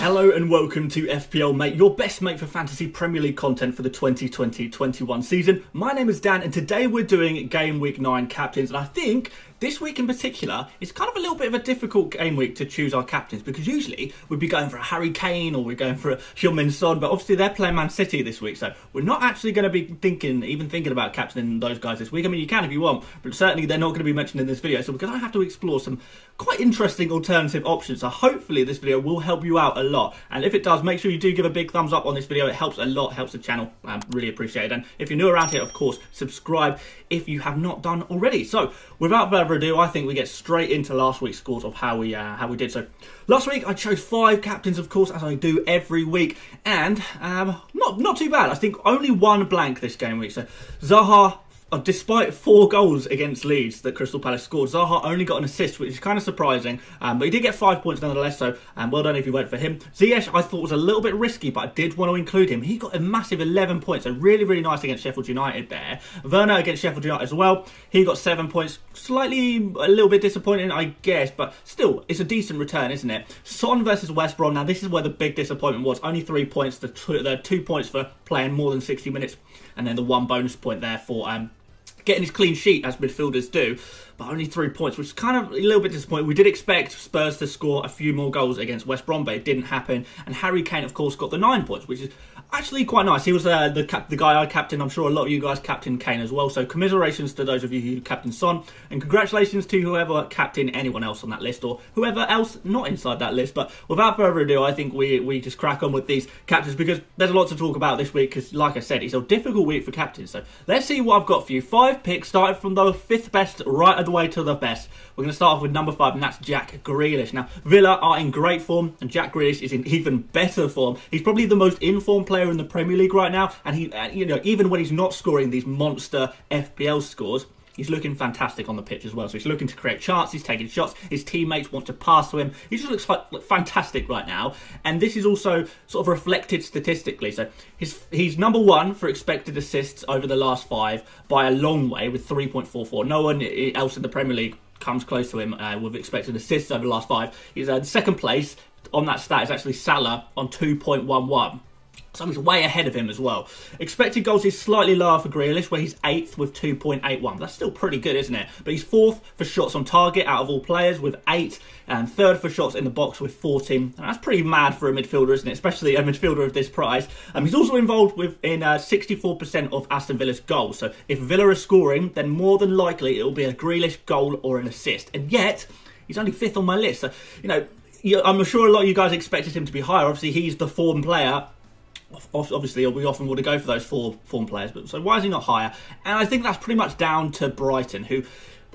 Hello and welcome to FPL Mate, your best mate for fantasy Premier League content for the 2020-21 season. My name is Dan and today we're doing Game Week 9 captains, and I think this week in particular is kind of a little bit of a difficult game week to choose our captains, because usually we'd be going for a Harry Kane or we're going for a Heung-min Son, but obviously they're playing Man City this week, so we're not actually going to be thinking about captaining those guys this week. I mean, you can if you want, but certainly they're not going to be mentioned in this video, so we're going to have to explore some quite interesting alternative options. So hopefully this video will help you out a lot, and if it does, make sure you do give a big thumbs up on this video. It helps a lot, helps the channel. I really appreciate it. And if you're new around here, of course, subscribe if you have not done already. So without further ado, I think we get straight into last week's scores of how we did. So last week I chose 5 captains, of course, as I do every week, and not too bad. I think only one blank this game week. So Zaha, despite 4 goals against Leeds that Crystal Palace scored, Zaha only got an assist, which is kind of surprising, but he did get 5 points nonetheless, so well done if you went for him. Ziyech I thought was a little bit risky, but I did want to include him. He got a massive 11 points, so really, really nice against Sheffield United there. Werner against Sheffield United as well, he got 7 points, a little bit disappointing, I guess, but still, it's a decent return, isn't it? Son versus West Brom, now this is where the big disappointment was. Only 3 points, the 2 points for playing more than 60 minutes, and then the 1 bonus point there for getting his clean sheet, as midfielders do, but only 3 points, which is kind of a little bit disappointing. We did expect Spurs to score a few more goals against West Brom, but it didn't happen. And Harry Kane, of course, got the 9 points, which is actually quite nice. He was the guy I captained. I'm sure a lot of you guys captained Kane as well. So commiserations to those of you who captained Son, and congratulations to whoever captained anyone else on that list, or whoever else not inside that list. But without further ado, I think we just crack on with these captains, because there's a lot to talk about this week, because like I said, it's a difficult week for captains. So let's see what I've got for you. 5 picks, starting from the 5th best right of the way to the best. We're going to start off with number 5, and that's Jack Grealish. Now, Villa are in great form, and Jack Grealish is in even better form. He's probably the most in-form player in the Premier League right now, and he, even when he's not scoring these monster FPL scores, he's looking fantastic on the pitch as well. So he's looking to create chances, he's taking shots, his teammates want to pass to him. He just looks fantastic right now. And this is also sort of reflected statistically. So he's number 1 for expected assists over the last 5 by a long way with 3.44. No one else in the Premier League comes close to him with expected assists over the last 5. He's in second place on that stat is actually Salah on 2.11. So he's way ahead of him as well. Expected goals is slightly lower for Grealish, where he's 8th with 2.81. That's still pretty good, isn't it? But he's 4th for shots on target out of all players with 8, and 3rd for shots in the box with 14. And that's pretty mad for a midfielder, isn't it? Especially a midfielder of this price. He's also involved in 64% of Aston Villa's goals. So if Villa are scoring, then more than likely it will be a Grealish goal or an assist. And yet, he's only 5th on my list. So, I'm sure a lot of you guys expected him to be higher. Obviously, he's the form player. Obviously, we often want to go for those 4 form players, but so why is he not higher? And I think that's pretty much down to Brighton, who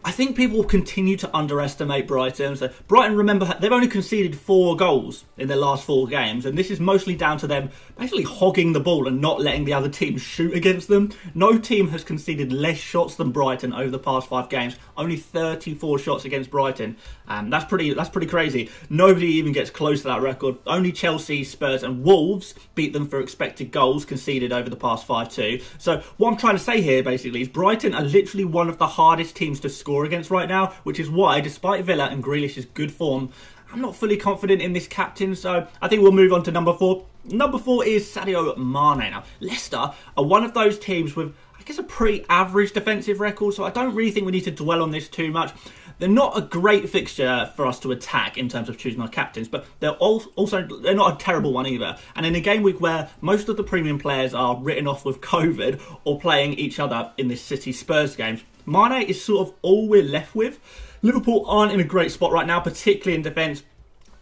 I think people will continue to underestimate Brighton. So Brighton, remember, they've only conceded 4 goals in their last 4 games, and this is mostly down to them basically hogging the ball and not letting the other team shoot against them. No team has conceded less shots than Brighton over the past 5 games. Only 34 shots against Brighton. That's pretty crazy. Nobody even gets close to that record. Only Chelsea, Spurs and Wolves beat them for expected goals conceded over the past 5 too. So what I'm trying to say here basically is Brighton are literally one of the hardest teams to score against right now, which is why, despite Villa and Grealish's good form, I'm not fully confident in this captain, so I think we'll move on to number 4. Number 4 is Sadio Mane. Now, Leicester are one of those teams with, I guess, a pretty average defensive record, so I don't really think we need to dwell on this too much. They're not a great fixture for us to attack in terms of choosing our captains, but they're not a terrible one either. And in a game week where most of the premium players are written off with COVID or playing each other in this City Spurs games, Mane is sort of all we're left with. Liverpool aren't in a great spot right now, particularly in defence,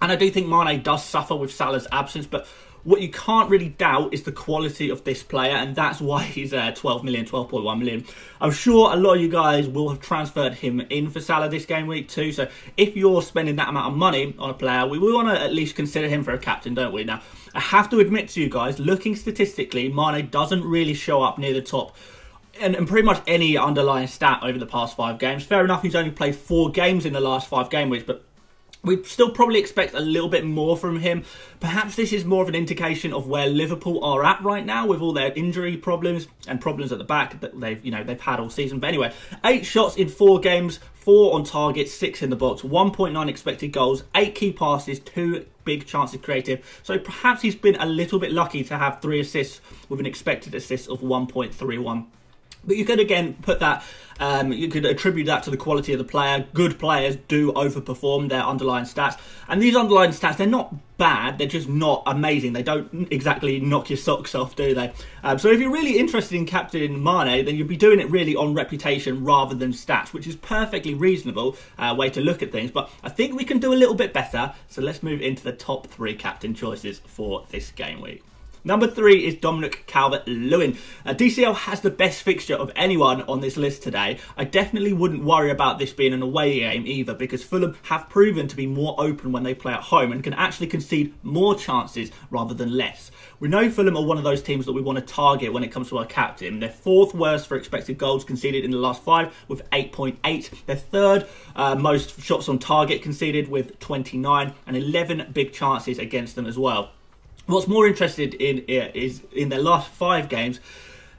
and I do think Mane does suffer with Salah's absence, but what you can't really doubt is the quality of this player, and that's why he's 12 million, 12.1 million. I'm sure a lot of you guys will have transferred him in for Salah this game week too, so if you're spending that amount of money on a player, we want to at least consider him for a captain, don't we? Now, I have to admit to you guys, looking statistically, Mane doesn't really show up near the top and pretty much any underlying stat over the past 5 games. Fair enough, he's only played 4 games in the last 5 game weeks, but We still probably expect a little bit more from him. Perhaps this is more of an indication of where Liverpool are at right now with all their injury problems and problems at the back that they've had all season. But anyway, 8 shots in 4 games, 4 on target, 6 in the box, 1.9 expected goals, 8 key passes, 2 big chances created. So perhaps he's been a little bit lucky to have 3 assists with an expected assist of 1.31. But you could again put that, you could attribute that to the quality of the player. Good players do overperform their underlying stats. And these underlying stats, they're not bad, they're just not amazing. They don't exactly knock your socks off, do they? So if you're really interested in captaining Mane, then you'll be doing it really on reputation rather than stats, which is perfectly reasonable way to look at things. But I think we can do a little bit better. So let's move into the top 3 captain choices for this game week. Number 3 is Dominic CalvertLewin. DCL has the best fixture of anyone on this list today. I definitely wouldn't worry about this being an away game either, because Fulham have proven to be more open when they play at home and can actually concede more chances rather than less. We know Fulham are one of those teams that we want to target when it comes to our captain. They're 4th worst for expected goals conceded in the last 5 with 8.8. They're 3rd most shots on target conceded with 29 and 11 big chances against them as well. What's more interested in is in their last 5 games,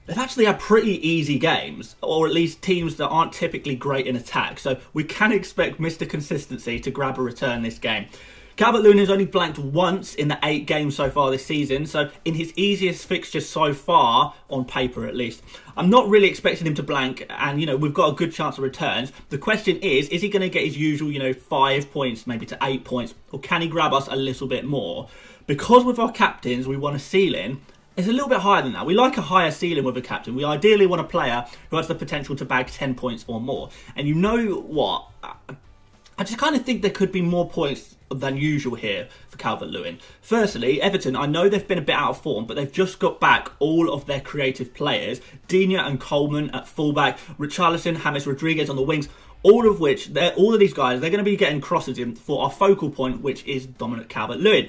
they've actually had pretty easy games, or at least teams that aren't typically great in attack. So we can expect Mr. Consistency to grab a return this game. Calvert-Lewin has only blanked once in the 8 games so far this season, so in his easiest fixture so far, on paper at least, I'm not really expecting him to blank, and we've got a good chance of returns. The question is he going to get his usual 5 points, maybe to 8 points, or can he grab us a little bit more? Because with our captains we want a ceiling, it's a little bit higher than that. We like a higher ceiling with a captain. We ideally want a player who has the potential to bag 10 points or more. And you know what? I just kind of think there could be more points than usual here for Calvert-Lewin. Firstly, Everton, I know they've been a bit out of form, but they've just got back all of their creative players. Digne and Coleman at fullback, Richarlison, James Rodriguez on the wings. All of these guys, they're going to be getting crosses in for our focal point, which is Dominic Calvert-Lewin.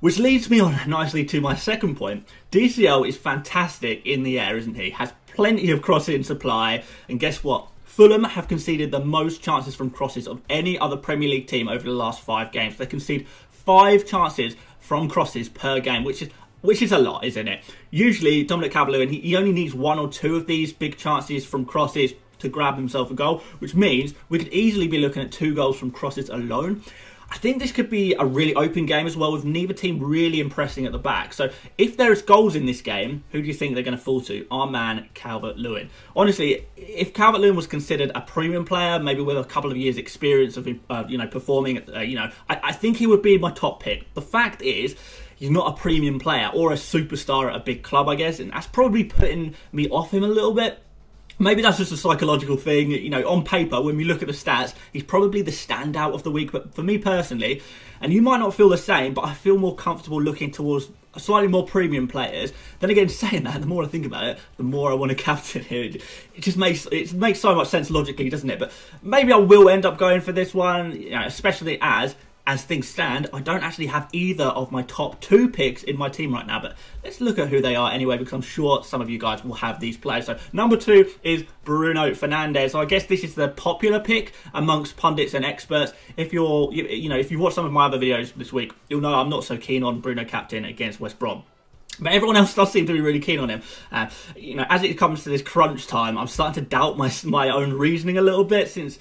Which leads me on nicely to my second point. DCL is fantastic in the air, isn't he? Has plenty of crossing supply. And guess what? Fulham have conceded the most chances from crosses of any other Premier League team over the last 5 games. They concede 5 chances from crosses per game, which is a lot, isn't it? Usually, Dominic Calvert-Lewin, he only needs 1 or 2 of these big chances from crosses to grab himself a goal, which means we could easily be looking at 2 goals from crosses alone. I think this could be a really open game as well, with neither team really impressing at the back. So if there's goals in this game, who do you think they're going to fall to? Our man, Calvert-Lewin. Honestly, if Calvert-Lewin was considered a premium player, maybe with a couple of years' experience of performing, I think he would be my top pick. The fact is, he's not a premium player or a superstar at a big club, I guess, and that's probably putting me off him a little bit. Maybe that's just a psychological thing. On paper, when we look at the stats, he's probably the standout of the week. But for me personally, and you might not feel the same, but I feel more comfortable looking towards slightly more premium players. Then again, saying that, the more I think about it, the more I want to captain here. It just makes so much sense logically, doesn't it? But maybe I will end up going for this one, especially as things stand, I don't actually have either of my top 2 picks in my team right now, but let's look at who they are anyway, because I'm sure some of you guys will have these players. So number 2 is Bruno Fernandes. So I guess this is the popular pick amongst pundits and experts. If if you've watched some of my other videos this week, you'll know I'm not so keen on Bruno captain against West Brom. But everyone else does seem to be really keen on him. As it comes to this crunch time, I'm starting to doubt my own reasoning a little bit, since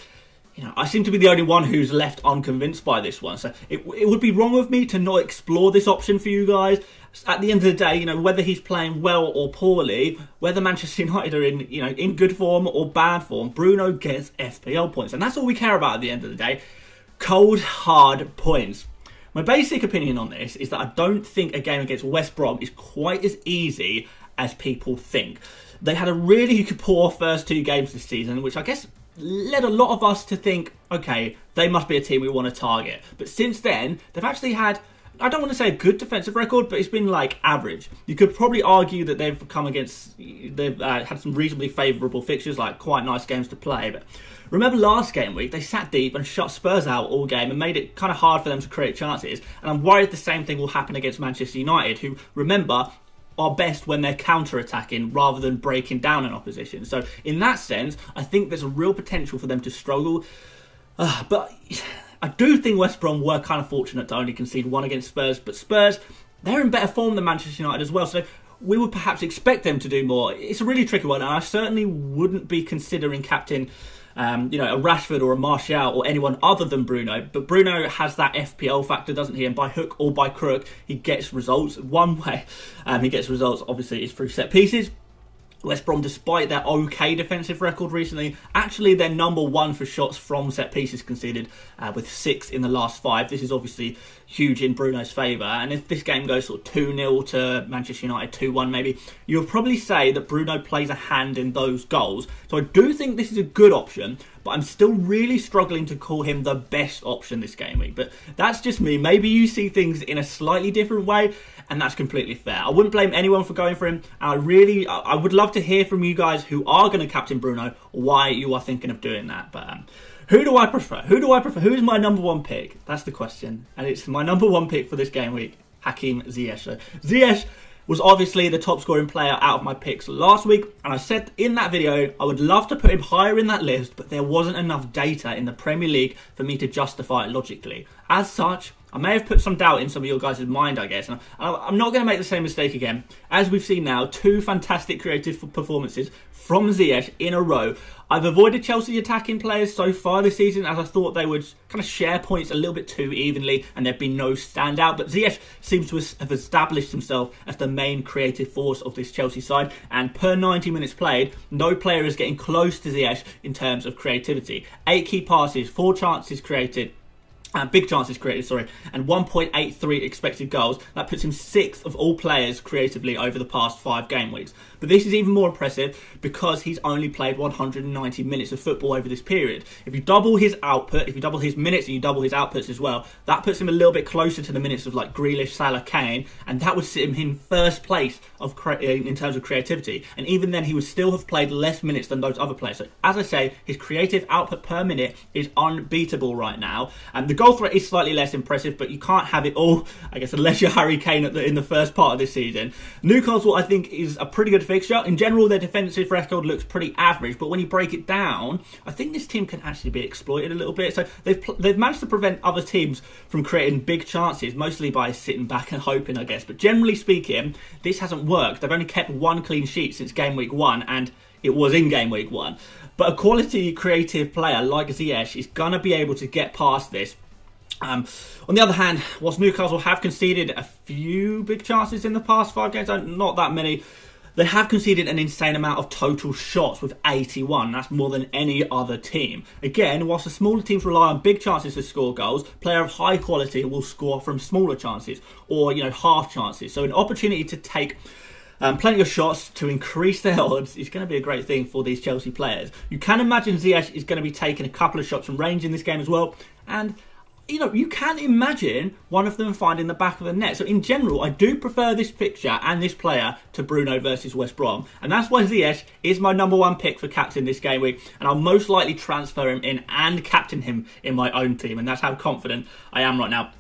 I seem to be the only one who's left unconvinced by this one. So it would be wrong of me to not explore this option for you guys. At the end of the day, whether he's playing well or poorly, whether Manchester United are in good form or bad form, Bruno gets FPL points. And that's all we care about at the end of the day. Cold, hard points. My basic opinion on this is that I don't think a game against West Brom is quite as easy as people think. They had a really poor first 2 games this season, which I guess led a lot of us to think, okay, they must be a team we want to target. But since then, they've actually had, I don't want to say a good defensive record, but it's been average. You could probably argue that they've had some reasonably favourable fixtures, quite nice games to play. But remember last game week, they sat deep and shut Spurs out all game and made it kind of hard for them to create chances. And I'm worried the same thing will happen against Manchester United, who, remember, are best when they're counter-attacking rather than breaking down an opposition. So in that sense, I think there's a real potential for them to struggle. But I do think West Brom were kind of fortunate to only concede 1 against Spurs, but Spurs, they're in better form than Manchester United as well, so we would perhaps expect them to do more. It's a really tricky one, and I certainly wouldn't be considering captain a Rashford or a Martial or anyone other than Bruno. But Bruno has that FPL factor, doesn't he? And by hook or by crook, he gets results. One way he gets results, obviously, is through set pieces. West Brom, despite their okay defensive record recently, actually they're #1 for shots from set pieces conceded, with 6 in the last 5. This is obviously huge in Bruno's favour, and if this game goes sort of 2-0 to Manchester United, 2-1 maybe, you'll probably say that Bruno plays a hand in those goals. So I do think this is a good option, but I'm still really struggling to call him the best option this game week. But that's just me. Maybe you see things in a slightly different way, and that's completely fair. I wouldn't blame anyone for going for him, and I would love to hear from you guys who are going to captain Bruno, why you are thinking of doing that. But who do I prefer? Who's my #1 pick? That's the question. And it's my #1 pick for this game week, Hakim Ziyech. So Ziyech was obviously the top scoring player out of my picks last week, and I said in that video I would love to put him higher in that list, but there wasn't enough data in the Premier League for me to justify it logically. As such, I may have put some doubt in some of your guys' mind, I guess, and I'm not going to make the same mistake again. As we've seen now, 2 fantastic creative performances from Ziyech in a row. I've avoided Chelsea attacking players so far this season, as I thought they would kind of share points a little bit too evenly and there'd be no standout. But Ziyech seems to have established himself as the main creative force of this Chelsea side. And per 90 minutes played, no player is getting close to Ziyech in terms of creativity. 8 key passes, 4 chances created. Big chances created, sorry, and 1.83 expected goals. That puts him 6th of all players creatively over the past 5 game weeks. But this is even more impressive because he's only played 190 minutes of football over this period. If you double his output, if you double his minutes and you double his outputs as well, that puts him a little bit closer to the minutes of like Grealish, Salah, Kane, and that would sit him in first place in terms of creativity. And even then, he would still have played less minutes than those other players. So, as I say, his creative output per minute is unbeatable right now. And the goal threat is slightly less impressive, but you can't have it all, I guess, unless you're Harry Kane in the first part of this season. Newcastle, I think, is a pretty good fixture. In general, their defensive record looks pretty average, but when you break it down, I think this team can actually be exploited a little bit. So they've managed to prevent other teams from creating big chances, mostly by sitting back and hoping, I guess. But generally speaking, this hasn't worked. They've only kept 1 clean sheet since game week 1, and it was in game week 1. But a quality creative player like Ziyech is going to be able to get past this. On the other hand, whilst Newcastle have conceded a few big chances in the past 5 games, not that many, they have conceded an insane amount of total shots with 81. That's more than any other team. Again, whilst the smaller teams rely on big chances to score goals, player of high quality will score from smaller chances or, half chances. So an opportunity to take plenty of shots to increase their odds is going to be a great thing for these Chelsea players. You can imagine Ziyech is going to be taking a couple of shots from range in this game as well, and you can imagine one of them finding the back of the net. So in general, I do prefer this fixture and this player to Bruno versus West Brom. And that's why Ziyech is my #1 pick for captain this game week. And I'll most likely transfer him in and captain him in my own team. And that's how confident I am right now.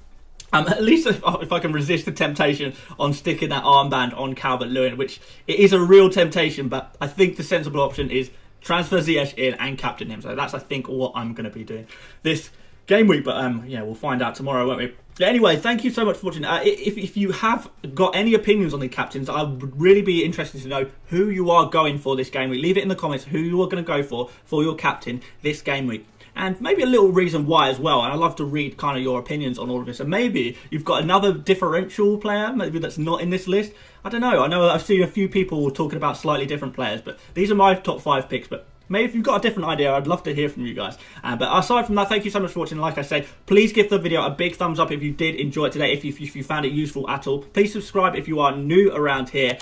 At least if I can resist the temptation on sticking that armband on Calvert-Lewin, which it is a real temptation. But I think the sensible option is transfer Ziyech in and captain him. So that's, I think, what I'm going to be doing this game week, but yeah, we'll find out tomorrow, won't we? But anyway, thank you so much for watching. If you have got any opinions on the captains, I would really be interested to know who you are going for this game week. Leave it in the comments who you are going to go for your captain this game week. And maybe a little reason why as well. And I'd love to read kind of your opinions on all of this. And maybe you've got another differential player, maybe that's not in this list. I don't know. I know I've seen a few people talking about slightly different players, but these are my top 5 picks. But maybe if you've got a different idea, I'd love to hear from you guys. But aside from that, thank you so much for watching. Like I say, please give the video a big thumbs up if you did enjoy it today, if you found it useful at all. Please subscribe if you are new around here.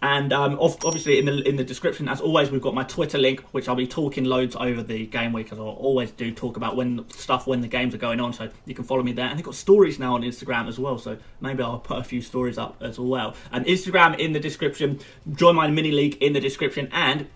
And obviously in the description, as always, we've got my Twitter link, which I'll be talking loads over the game week, as I always do talk about when the games are going on, so you can follow me there. And they've got stories now on Instagram as well, so maybe I'll put a few stories up as well. And Instagram in the description, join my mini league in the description, and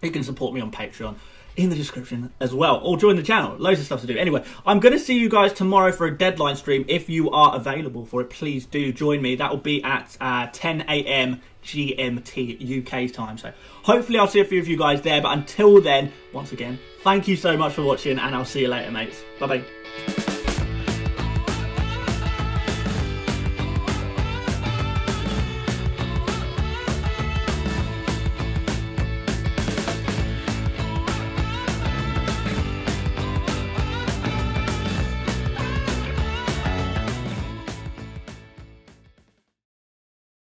you can support me on Patreon in the description as well, or join the channel. Loads of stuff to do. Anyway, I'm going to see you guys tomorrow for a deadline stream. If you are available for it, please do join me. That will be at 10 AM GMT UK time. So hopefully I'll see a few of you guys there. But until then, once again, thank you so much for watching, and I'll see you later, mates. Bye-bye.